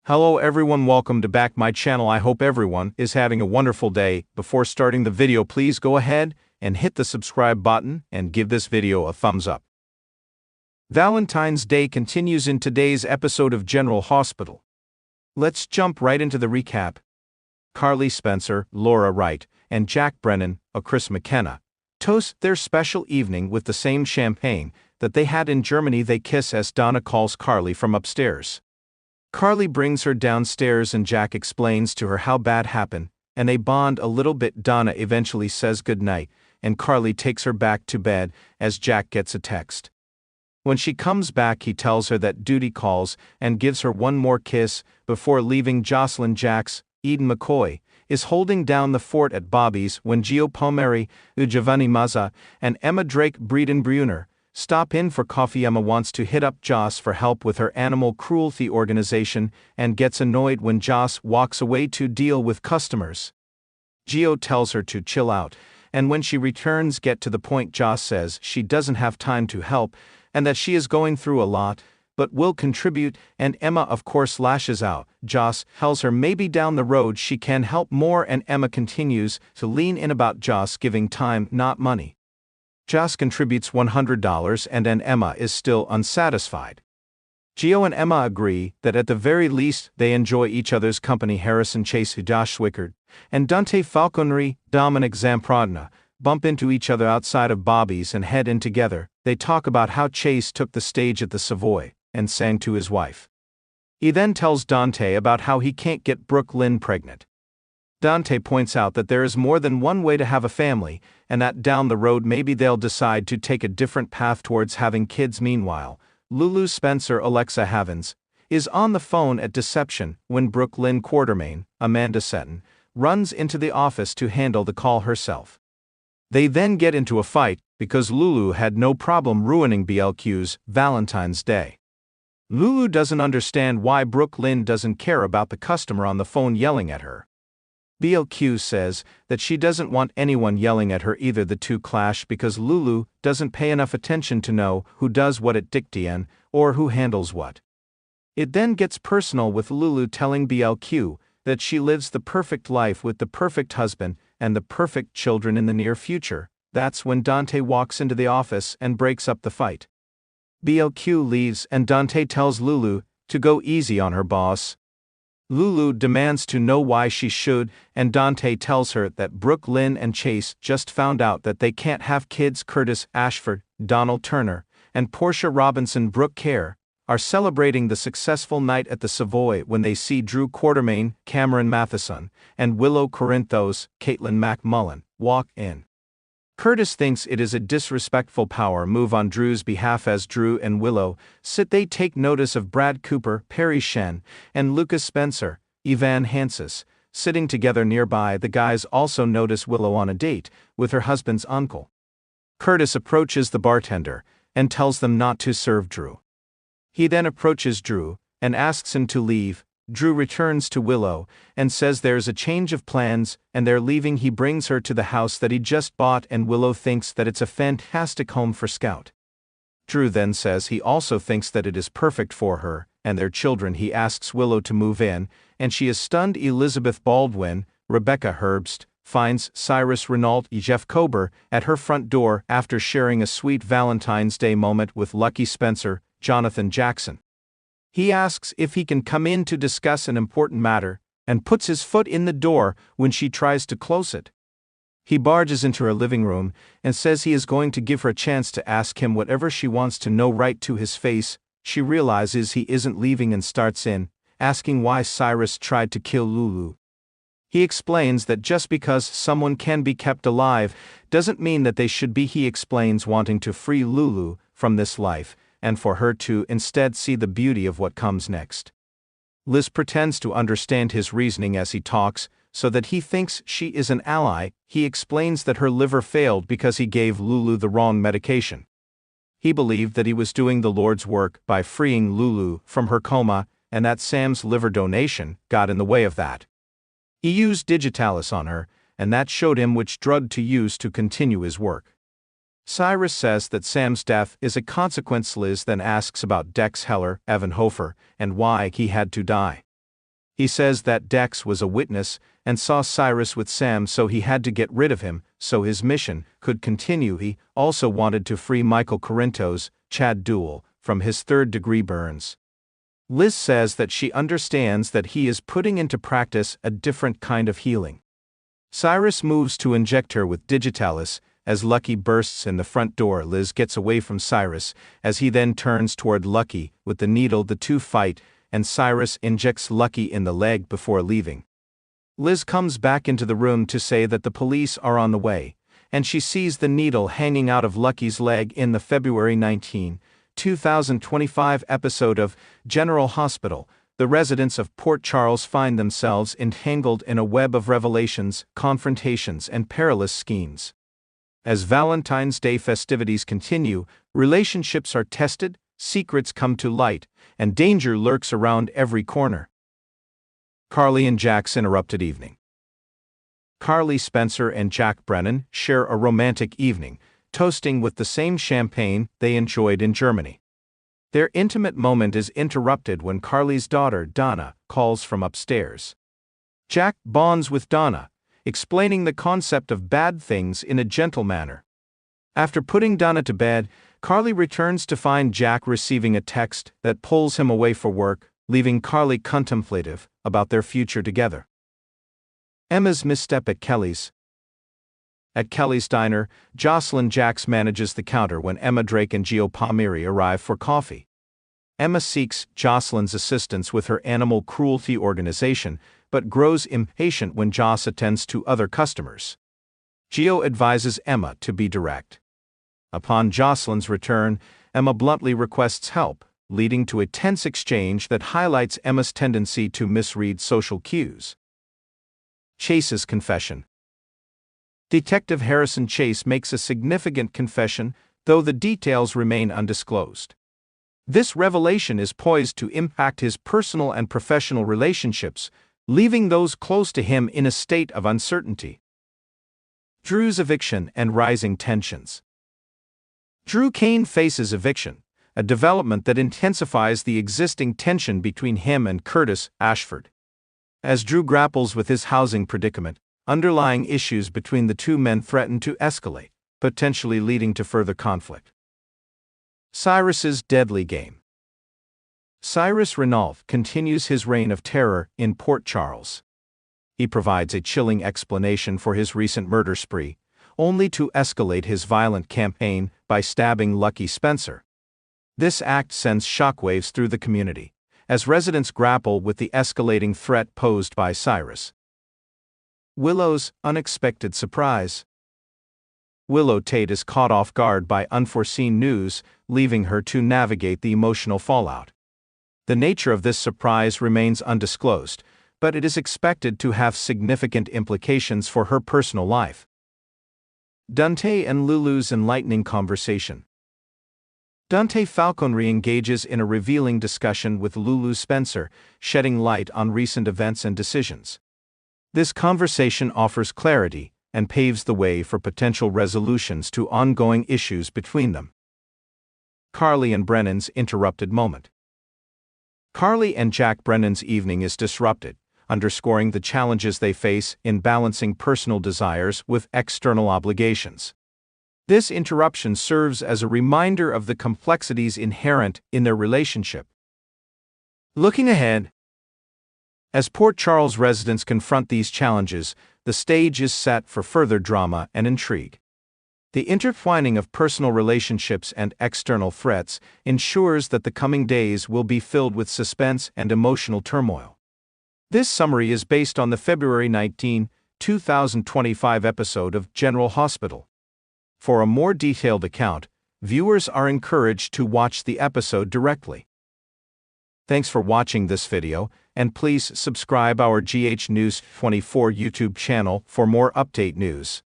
Hello everyone, welcome to back my channel. I hope everyone is having a wonderful day. Before starting the video, please go ahead and hit the subscribe button and give this video a thumbs up. Valentine's Day continues in today's episode of General Hospital. Let's jump right into the recap. Carly Spencer, Laura Wright, and Jack Brennan, Chris McKenna, toast their special evening with the same champagne that they had in Germany. They kiss as Donna calls Carly from upstairs. Carly brings her downstairs and Jack explains to her how bad happened, and they bond a little bit. Donna eventually says goodnight, and Carly takes her back to bed as Jack gets a text. When she comes back, he tells her that duty calls and gives her one more kiss before leaving. Jocelyn Jacks, Eden McCoy, is holding down the fort at Bobby's when Gio Pomeri, Giovanni Mazza, and Emma Drake Breuner stop in for coffee. Emma wants to hit up Joss for help with her animal cruelty organization and gets annoyed when Joss walks away to deal with customers. Gio tells her to chill out, and when she returns, get to the point. Joss says she doesn't have time to help and that she is going through a lot, but will contribute, and Emma of course lashes out. Joss tells her maybe down the road she can help more, and Emma continues to lean in about Joss giving time, not money. Joss contributes $100 and Emma is still unsatisfied. Gio and Emma agree that at the very least they enjoy each other's company. Harrison Chase, Josh Swickard, and Dante Falconeri, Dominic Zamprodna, bump into each other outside of Bobby's and head in together. They talk about how Chase took the stage at the Savoy and sang to his wife. He then tells Dante about how he can't get Brooke Lynn pregnant. Dante points out that there is more than one way to have a family, and that down the road maybe they'll decide to take a different path towards having kids. Meanwhile, Lulu Spencer, Alexa Havens, is on the phone at Deception when Brooke Lynn Quartermain, Amanda Seton, runs into the office to handle the call herself. They then get into a fight because Lulu had no problem ruining BLQ's Valentine's Day. Lulu doesn't understand why Brooke Lynn doesn't care about the customer on the phone yelling at her. BLQ says that she doesn't want anyone yelling at her either. The two clash because Lulu doesn't pay enough attention to know who does what at Dictien or who handles what. It then gets personal with Lulu telling BLQ that she lives the perfect life with the perfect husband and the perfect children in the near future. That's when Dante walks into the office and breaks up the fight. BLQ leaves and Dante tells Lulu to go easy on her boss. Lulu demands to know why she should, and Dante tells her that Brooke Lynn and Chase just found out that they can't have kids. Curtis Ashford, Donald Turner, and Portia Robinson Brooke Kerr are celebrating the successful night at the Savoy when they see Drew Quartermain, Cameron Matheson, and Willow Corinthos, Caitlin McMullen, walk in. Curtis thinks it is a disrespectful power move on Drew's behalf. As Drew and Willow sit, they take notice of Brad Cooper, Perry Shen, and Lucas Spencer, Evan Hansis, sitting together nearby. The guys also notice Willow on a date with her husband's uncle. Curtis approaches the bartender and tells them not to serve Drew. He then approaches Drew and asks him to leave. Drew returns to Willow and says there's a change of plans and they're leaving. He brings her to the house that he just bought and Willow thinks that it's a fantastic home for Scout. Drew then says he also thinks that it is perfect for her and their children. He asks Willow to move in and she is stunned. Elizabeth Baldwin, Rebecca Herbst, finds Cyrus Renault Jeff Kober at her front door after sharing a sweet Valentine's Day moment with Lucky Spencer, Jonathan Jackson. He asks if he can come in to discuss an important matter, and puts his foot in the door when she tries to close it. He barges into her living room and says he is going to give her a chance to ask him whatever she wants to know right to his face. She realizes he isn't leaving and starts in, asking why Cyrus tried to kill Lulu. He explains that just because someone can be kept alive doesn't mean that they should be. He explains wanting to free Lulu from this life, and for her to instead see the beauty of what comes next. Liz pretends to understand his reasoning as he talks, so that he thinks she is an ally. He explains that her liver failed because he gave Lulu the wrong medication. He believed that he was doing the Lord's work by freeing Lulu from her coma, and that Sam's liver donation got in the way of that. He used Digitalis on her, and that showed him which drug to use to continue his work. Cyrus says that Sam's death is a consequence. Liz then asks about Dex Heller, Evan Hofer, and why he had to die. He says that Dex was a witness and saw Cyrus with Sam, so he had to get rid of him so his mission could continue. He also wanted to free Michael Corinto's Chad Duell from his third-degree burns. Liz says that she understands that he is putting into practice a different kind of healing. Cyrus moves to inject her with digitalis. As Lucky bursts in the front door, Liz gets away from Cyrus as he then turns toward Lucky with the needle. The two fight, and Cyrus injects Lucky in the leg before leaving. Liz comes back into the room to say that the police are on the way, and she sees the needle hanging out of Lucky's leg in the February 19, 2025 episode of General Hospital. The residents of Port Charles find themselves entangled in a web of revelations, confrontations, and perilous schemes. As Valentine's Day festivities continue, relationships are tested, secrets come to light, and danger lurks around every corner. Carly and Jack's interrupted evening. Carly Spencer and Jack Brennan share a romantic evening, toasting with the same champagne they enjoyed in Germany. Their intimate moment is interrupted when Carly's daughter, Donna, calls from upstairs. Jack bonds with Donna, explaining the concept of bad things in a gentle manner. After putting Donna to bed, Carly returns to find Jack receiving a text that pulls him away for work, leaving Carly contemplative about their future together. Emma's misstep at Kelly's. At Kelly's diner, Jocelyn Jacks manages the counter when Emma Drake and Gio Palmieri arrive for coffee. Emma seeks Jocelyn's assistance with her animal cruelty organization, but grows impatient when Joss attends to other customers. Gio advises Emma to be direct. Upon Jocelyn's return, Emma bluntly requests help, leading to a tense exchange that highlights Emma's tendency to misread social cues. Chase's confession. Detective Harrison Chase makes a significant confession, though the details remain undisclosed. This revelation is poised to impact his personal and professional relationships, leaving those close to him in a state of uncertainty. Drew's eviction and rising tensions. Drew Kane faces eviction, a development that intensifies the existing tension between him and Curtis Ashford. As Drew grapples with his housing predicament, underlying issues between the two men threaten to escalate, potentially leading to further conflict. Cyrus's deadly game. Cyrus Renault continues his reign of terror in Port Charles. He provides a chilling explanation for his recent murder spree, only to escalate his violent campaign by stabbing Lucky Spencer. This act sends shockwaves through the community, as residents grapple with the escalating threat posed by Cyrus. Willow's unexpected surprise. Willow Tate is caught off guard by unforeseen news, leaving her to navigate the emotional fallout. The nature of this surprise remains undisclosed, but it is expected to have significant implications for her personal life. Dante and Lulu's enlightening conversation. Dante Falconry engages in a revealing discussion with Lulu Spencer, shedding light on recent events and decisions. This conversation offers clarity and paves the way for potential resolutions to ongoing issues between them. Carly and Brennan's interrupted moment. Carly and Jack Brennan's evening is disrupted, underscoring the challenges they face in balancing personal desires with external obligations. This interruption serves as a reminder of the complexities inherent in their relationship. Looking ahead. As Port Charles residents confront these challenges, the stage is set for further drama and intrigue. The intertwining of personal relationships and external threats ensures that the coming days will be filled with suspense and emotional turmoil. This summary is based on the February 19, 2025 episode of General Hospital. For a more detailed account, viewers are encouraged to watch the episode directly. Thanks for watching this video, and please subscribe our GH News 24 YouTube channel for more update news.